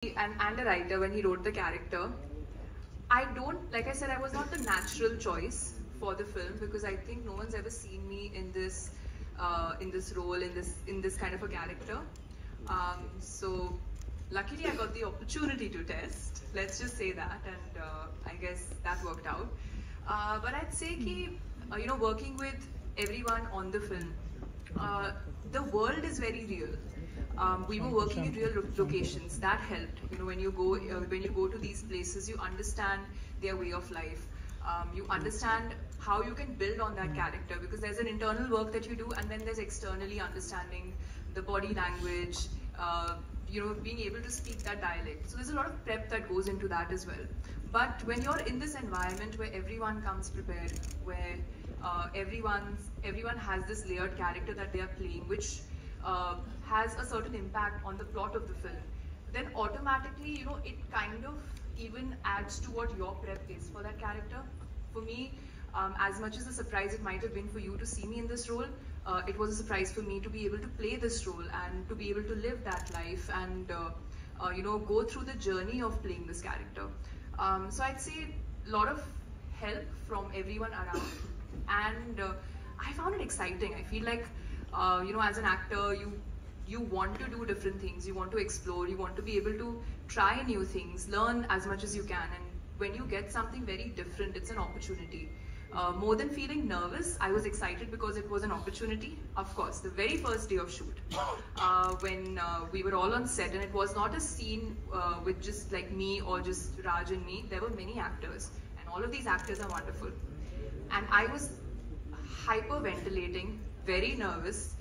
and a writer when he wrote the character. I don't, like I said, I was not the natural choice for the film because I think no one's ever seen me in this role, in this kind of a character. So luckily I got the opportunity to test. Let's just say that, and I guess that worked out. But I'd say that working with everyone on the film, the world is very real. We were working in real locations. That helped. When you go to these places, you understand their way of life. You understand how you can build on that character because there's an internal work that you do, and then there's externally understanding the body language. Being able to speak that dialect. So there's a lot of prep that goes into that as well. But when you're in this environment where everyone comes prepared, where everyone has this layered character that they are playing, which has a certain impact on the plot of the film, then automatically, it kind of even adds to what your prep is for that character. For me, as much as a surprise it might have been for you to see me in this role, it was a surprise for me to be able to play this role and to be able to live that life and go through the journey of playing this character. So I'd say a lot of help from everyone around, and I found it exciting. I feel like as an actor, you want to do different things, you want to explore, you want to be able to try new things, learn as much as you can, and when you get something very different, it's an opportunity. More than feeling nervous, I was excited because it was an opportunity. Of course, the very first day of shoot, when we were all on set, and it was not a scene with just like me or just Raj and me, there were many actors, and all of these actors are wonderful. And I was hyperventilating, very nervous,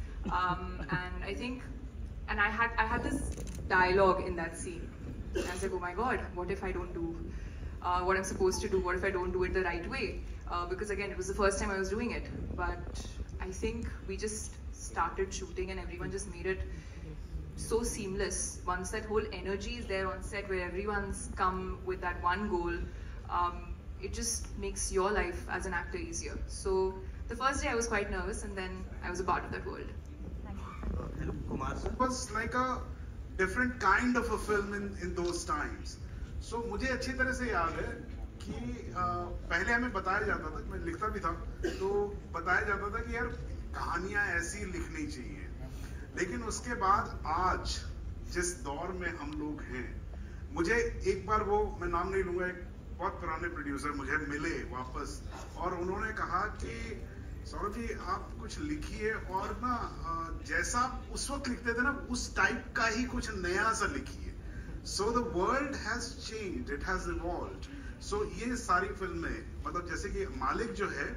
and I had this dialogue in that scene. And I was like, oh my God, what if I don't do what I'm supposed to do? What if I don't do it the right way? Because again, it was the first time I was doing it. But I think we just started shooting and everyone just made it so seamless. Once that whole energy is there on set where everyone's come with that one goal, it just makes your life as an actor easier. So the first day I was quite nervous, and then I was a part of that world. It was like a different kind of a film in those times. So मुझे अच्छी तरह से याद है कि पहले हमें बताया जाता था, मैं लिखता भी था, तो बताया जाता था कि यार कहानियां ऐसी लिखनी चाहिए. लेकिन उसके बाद आज जिस दौर में हम लोग हैं, मुझे एक बार मैं नाम नहीं लूंगा, एक बहुत पुराने प्रोड्यूसर मुझे मिले वापस और उन्होंने कहा कि सौरभ जी आप कुछ लिखिए और ना जैसा आप उस वक्त लिखते थे ना उस टाइप का ही कुछ नया सा लिखिए. So the world has changed, it has evolved. So ये सारी फिल्में, मतलब जैसे कि मालिक जो है,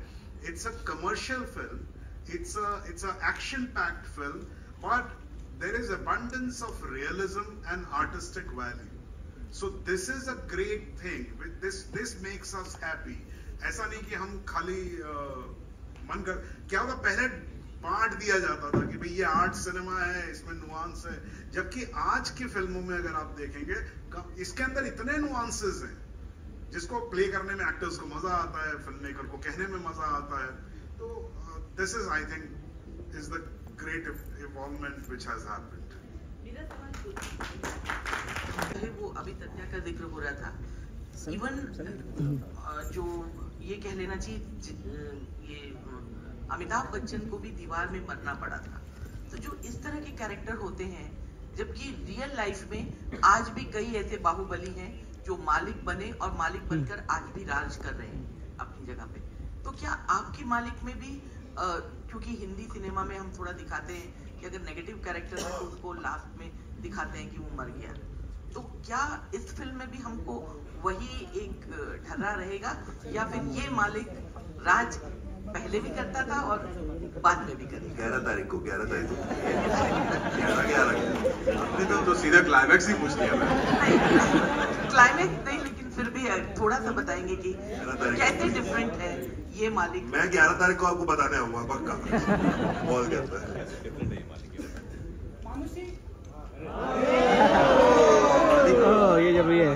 it's a commercial film, it's a action-packed film, but there is abundance of realism and artistic value. So this is a great thing. This makes us happy. ऐसा नहीं कि हम खाली मन कर क्या होता, पहले बांट दिया जाता था कि भाई ये आर्ट सिनेमा है, इसमें नुआंस है, जबकि आज की फिल्मों में अगर आप देखेंगे इसके अंदर इतने नुआंसेस हैं जिसको प्ले करने में एक्टर्स को मजा आता है, फिल्म मेकर को कहने में मजा आता है. तो this is I think is the great involvement which has happened. वो अभी तन्या का जिक्र हो रहा था, इवन जो ये कह लेना चाहिए, ये अमिताभ बच्चन को भी दीवार में मरना पड़ा था. तो जो इस तरह के कैरेक्टर होते हैं, जबकि रियल लाइफ में आज भी कई ऐसे बाहुबली हैं जो मालिक बने और मालिक बनकर आज भी राज कर रहे हैं अपनी जगह पे. तो क्या आपके मालिक में भी, क्योंकि हिंदी सिनेमा में हम थोड़ा दिखाते हैं कि अगर नेगेटिव कैरेक्टर है तो उसको लास्ट में दिखाते हैं कि वो मर गया, तो क्या इस फिल्म में भी हमको वही एक ढर्रा रहेगा, या फिर ये मालिक राज पहले भी करता था और बाद में भी करेगा? 11 तारीख को 11 आपने तो सीधा क्लाइमैक्स ही पूछ लिया. क्लाइमैक्स नहीं, लेकिन फिर भी थोड़ा सा बताएंगे कि कैसे डिफरेंट है ये मालिक. मैं 11 तारीख को आपको बताने आऊंगा पक्का. बहुत कहता है ये जब ये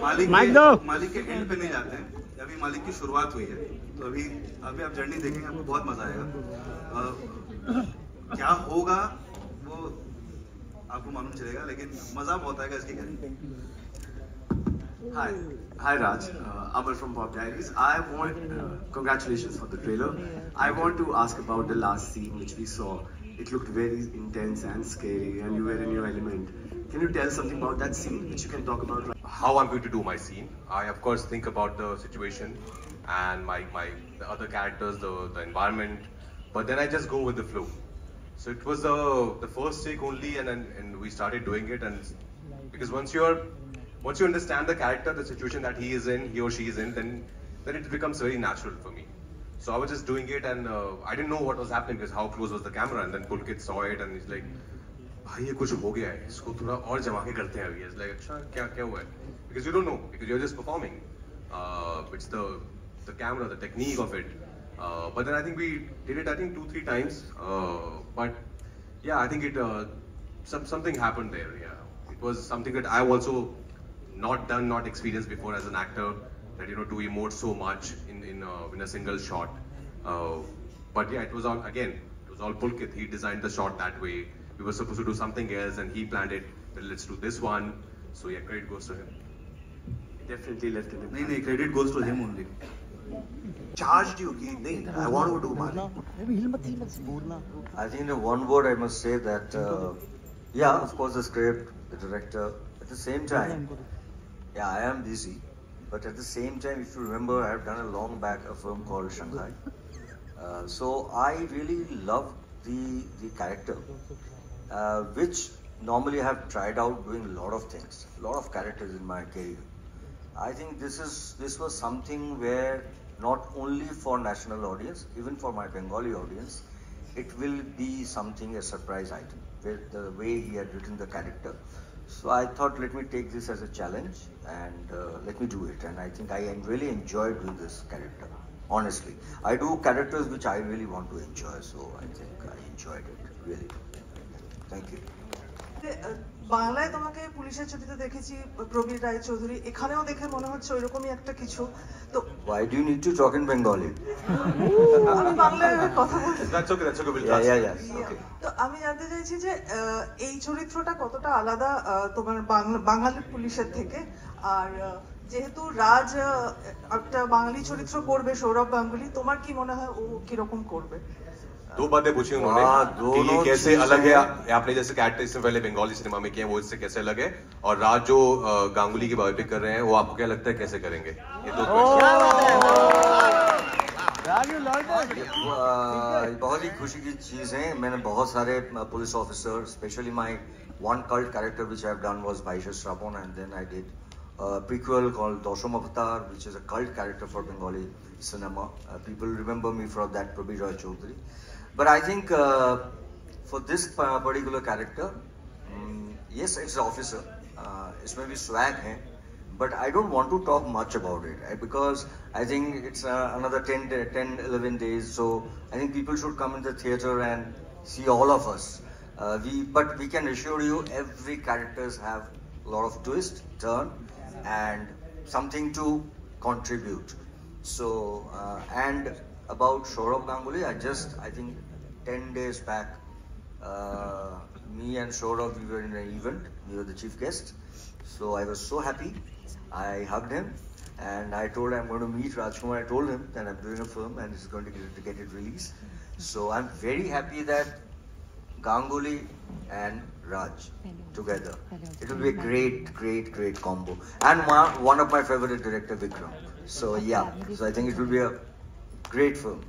मालिक के एंड पे नहीं जाते हैं, अभी मालिक की शुरुआत हुई है, तो अभी आप जर्नी देखेंगे, आपको बहुत मजा आएगा. क्या होगा वो आपको मालूम चलेगा, लेकिन मजा बहुत आएगा इसके करेंगे। Hi Raj, Amar from Pop Diaries. I want, congratulations for the trailer. I want to ask about the last scene which we saw. It looked very intense and scary and you were in your element. Can you tell something about that scene which you can talk about? How I'm going to do my scene. I of course think about the situation and the other characters, the environment, but then I just go with the flow. So it was the first take only, and we started doing it, and because once you understand the character, the situation that he or she is in, then it becomes very natural for me. So I was just doing it, and I didn't know what was happening because how close was the camera, and then Pulkit saw it, and he's like, भाई ये कुछ हो गया है, इसको थोड़ा और जमा के करते हैं अभी. It's like अच्छा क्या हुआ है? Because you don't know, because you're just performing. It's the camera, the technique of it. But then I think we did it 2-3 times. But yeah, I think something happened there. Yeah, it was something that I've also not experienced before as an actor. That to emote so much in a single shot. But yeah, it was all Pulkit. He designed the shot that way. We were supposed to do something else, and he planned it. Well, let's do this one. So yeah, credit goes to him. Definitely left it. नहीं, credit goes to him only. Charged you कि नहीं, I want to do Malik. I think in one word I must say that yeah, of course the script, the director. At the same time, yeah, I am busy, but at the same time, if you remember, I have done a long back a film called Shanghai. So I really love the character, which normally I have tried out doing a lot of things, a lot of characters in my career. I think this was something where not only for national audience, even for my Bengali audience, it will be something, a surprise item, with the way he had written the character. So I thought, let me take this as a challenge and let me do it. And I think I really enjoyed doing this character. Honestly, I do characters which I really want to enjoy, so I think I enjoyed it really. Thank you. বাংলায় তোমাকে পুলিশের চরিত্রে দেখেছি প্রবীর রায়চৌধুরী, এখানেও দেখে মনে হচ্ছে ওইরকমই একটা কিছু। তো Why do you need to talk in Bengali? আমি বাংলায় কথা বলছি। That's okay. Yeah. Okay. তো আমি জানতে চাইছি যে এই চরিত্রটা কতটা আলাদা তোমার বাঙালি পুলিশের থেকে, আর যেহেতু রাজ একটা বাঙালি চরিত্র করবে, সৌরভ গাঙ্গুলি, তোমার কি মনে হয় ও কিরকম করবে? दो बातें पूछी उन्होंने कि ये कैसे अलग है, आपने जैसे कैरेक्टर इससे पहले बंगाली सिनेमा में किए वो इससे कैसे अलग है, और राज जो गांगुली की बायोपिक कर रहे हैं वो आपको क्या लगता है कैसे करेंगे? ये दो बहुत ही खुशी की चीज है। मैंने बहुत सारे police officer, specially my one cult character which I have done was Bhaisha Shravan, and then I did prequel called Dosham Avatar, which is a cult character for Bengali cinema. People remember me from that, Prabir Roy Chaudhary. But I think for this particular character, yes, it's an officer. Isme bhi swag hai, but I don't want to talk much about it because I think it's another 10-11 days. So I think people should come in the theater and see all of us. But we can assure you, every characters have a lot of twist, turn, and something to contribute. So and about Saurabh Ganguly, I think 10 days back, me and Saurabh, we were in an event. We were the chief guest. So I was so happy. I hugged him and I told him I'm going to meet Rajkumar. I told him that I'm doing a film and he's going to get it released. So I'm very happy that Ganguly and Raj together. It will be a great combo. And one of my favorite director, Vikram. So yeah, so I think it will be a great film.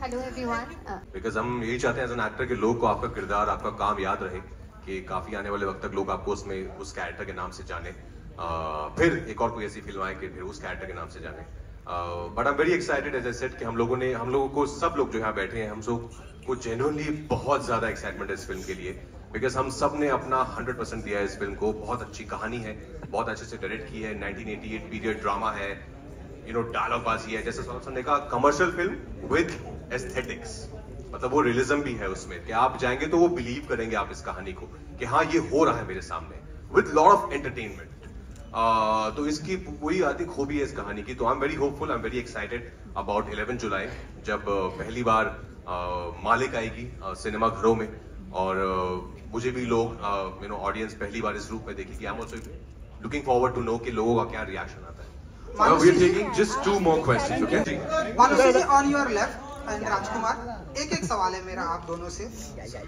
Hello everyone. Because हम यही चाहते हैं as an actor कि लोग को आपका किरदार, आपका काम याद रहे, कि काफी आने वाले वक्त तक लोग आपको उसमें उस कैरेक्टर के नाम से जाने, फिर एक और कोई ऐसी फिल्म आए कि फिर उस कैरेक्टर के नाम से जाने. But I am very excited as I said कि हम लोगों को सब लोग जो यहाँ बैठे हैं, हम सब को जेन्युइनली बहुत ज्यादा एक्साइटमेंट है इस फिल्म के लिए, बिकॉज हम सब ने अपना 100% दिया है इस फिल्म को. बहुत अच्छी कहानी है, बहुत अच्छे से डायरेक्ट की है, 1988 पीरियड ड्रामा है, डायलॉग बाजी है, जैसे सौरभ सर ने कहा, कमर्शियल फिल्म विद एस्थेटिक्स. मतलब वो रियलिज्म भी है उसमें कि आप जाएंगे तो वो बिलीव करेंगे आप इस कहानी को कि हाँ ये हो रहा है मेरे सामने, विद लॉट ऑफ एंटरटेनमेंट. तो इसकी पूरी आई थिंक खूबी है इस कहानी की. तो आई am very hopeful, I am very excited about 11 जुलाई जब पहली बार मालिक आएगी सिनेमा घरों में. और मुझे भी लोग ऑडियंस पहली बार इस रूप में देखेगी। I am also looking forward to know कि लोगों का क्या रिएक्शन आता है। We are taking just 2 more questions, okay? Manushi ji on your left and Rajkumar, एक सवाल है मेरा आप दोनों से।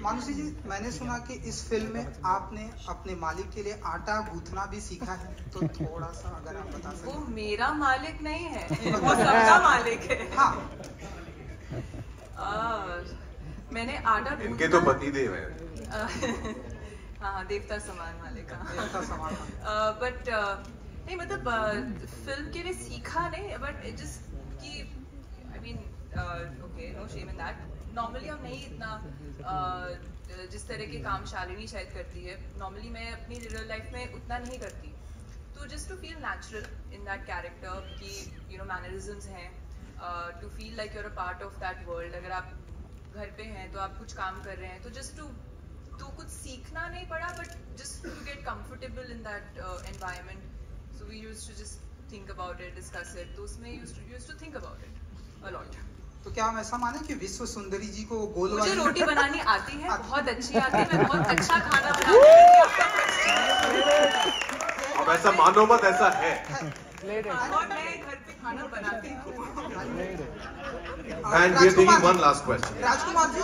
मानुषी जी, मैंने सुना कि इस फिल्म में आपने अपने मालिक के लिए आटा गूंथना भी सीखा है, तो थोड़ा सा अगर आप बता सकें। वो मेरा मालिक नहीं है, वो सबका मालिक है। हाँ। मैंने आटा इनके तो पति देव हैं। हाँ, देवता समान मालिक का। देवता समान। बट नहीं, मतलब फिल्म के लिए सीखा नहीं, बट जस्ट कि I mean okay, no shame in that. Normally हम नहीं इतना जिस तरह के काम शालिनी शायद करती है, नॉर्मली मैं अपनी रियल लाइफ में उतना नहीं करती। तो just to feel natural in that character कि मैनरिज्म्स हैं, to feel like you're a part of that world. अगर आप घर पे हैं तो आप कुछ काम कर रहे हैं, तो जस्ट तो कुछ सीखना नहीं पड़ा, but just to get comfortable in that environment. So we used to just think about it, discuss it. तो उसमें used to think about it a lot. तो क्या हम ऐसा माने कि विश्व सुंदरी जी को गोल वाली मुझे रोटी बनानी आती है, बहुत अच्छी आती है, मैं बहुत अच्छा खाना बनाती हूँ। अब ऐसा मानो मत, ऐसा है। और मैं घर पे खाना बनाती हूँ। And we are taking one last question. Rajkumar ji,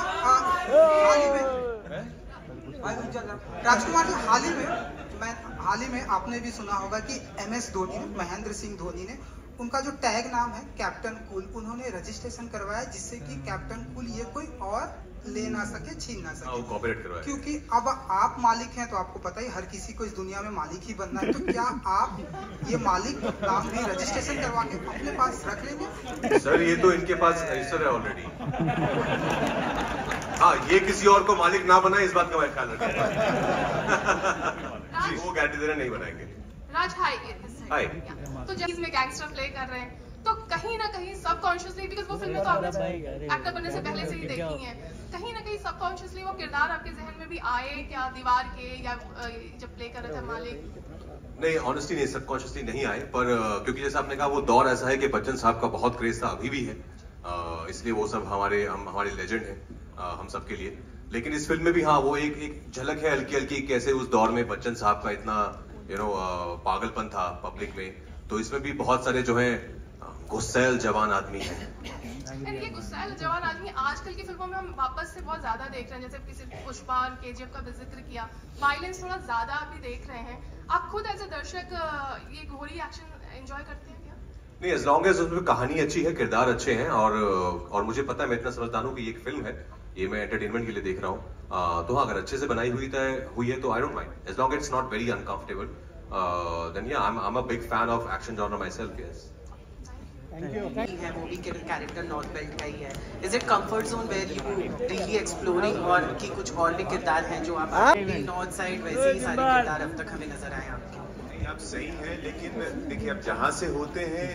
हाल ही में आपने भी सुना होगा कि MS धोनी ने, महेंद्र सिंह धोनी ने, उनका जो टैग नाम है कैप्टन कूल, उन्होंने रजिस्ट्रेशन करवाया जिससे कि कैप्टन कूल ये कोई और ले ना सके, छीन ना सके। कॉपीराइट करवाया। क्योंकि अब आप मालिक हैं तो आपको पता ही हर किसी को इस दुनिया में मालिक ही बनना है, तो क्या आप ये मालिक नाम भी रजिस्ट्रेशन करवा के अपने पास रख लेंगे? सर, ये तो इनके पास रजिस्टर है ऑलरेडी। हाँ, ये किसी और को मालिक ना बनाए, इस बात का मैं ख्याल रखूंगा। वो गारंटी दे रहे नहीं बनाएंगे। राज, हाय। तो जब इसमें गैंगस्टर प्ले कर रहे हैं, तो कहीं ना कहीं सबकॉन्शियसली, बिकॉज वो फिल्में तो आपने एक्टर बनने से पहले से ही देखी हैं, कहीं ना कहीं सबकॉन्शियसली वो किरदार आपके जहन में भी आए क्या, दीवार के, या जब प्ले कर रहे थे मालिक? नहीं, ऑनेस्टली नहीं, सबकॉन्शियसली नहीं आए, पर क्योंकि जैसे आपने कहा वो दौर ऐसा है कि बच्चन साहब का बहुत क्रेज था, अभी भी है, इसलिए वो सब हमारे लेजेंड हैं हम सब के लिए। लेकिन इस फिल्म में भी हाँ, वो एक झलक है हल्की हल्की, कैसे उस दौर में बच्चन साहब का इतना पागलपन था पब्लिक में। तो इसमें भी बहुत सारे जो है गुस्सैल जवान आदमी हैं। ये गुस्सैल जवान आदमी आजकल की फिल्मों में हम वापस से बहुत ज्यादा देख रहे हैं, जैसे किसी पुष्पा और KGF का भी जिक्र किया, वायलेंस थोड़ा ज्यादा अभी देख रहे हैं। आप खुद एज ए दर्शक ये घोरी एक्शन एंजॉय करते हैं क्या? नहीं, एज लॉन्ग एज उसमें कहानी अच्छी है, किरदार अच्छे हैं, और मुझे पता है, मैं इतना समझदार हूँ कि ये एक फिल्म है, ये मैं एंटरटेनमेंट के लिए देख रहा हूँ। तो हाँ, अगर अच्छे से बनाई हुई है तो I don't mind, as long it's not very uncomfortable, then yeah I am a big fan of action genre myself. Yes, है वो भी कैरेक्टर नॉर्थ बेल्ट का ही है। Is it comfort zone where you really exploring, और कि कुछ और भी किरदार हैं जो आप नॉर्थ साइड वैसे ही सारे किरदार अब तक हमें नजर आए आपके? आप सही है, लेकिन देखिए, अब जहाँ से होते हैं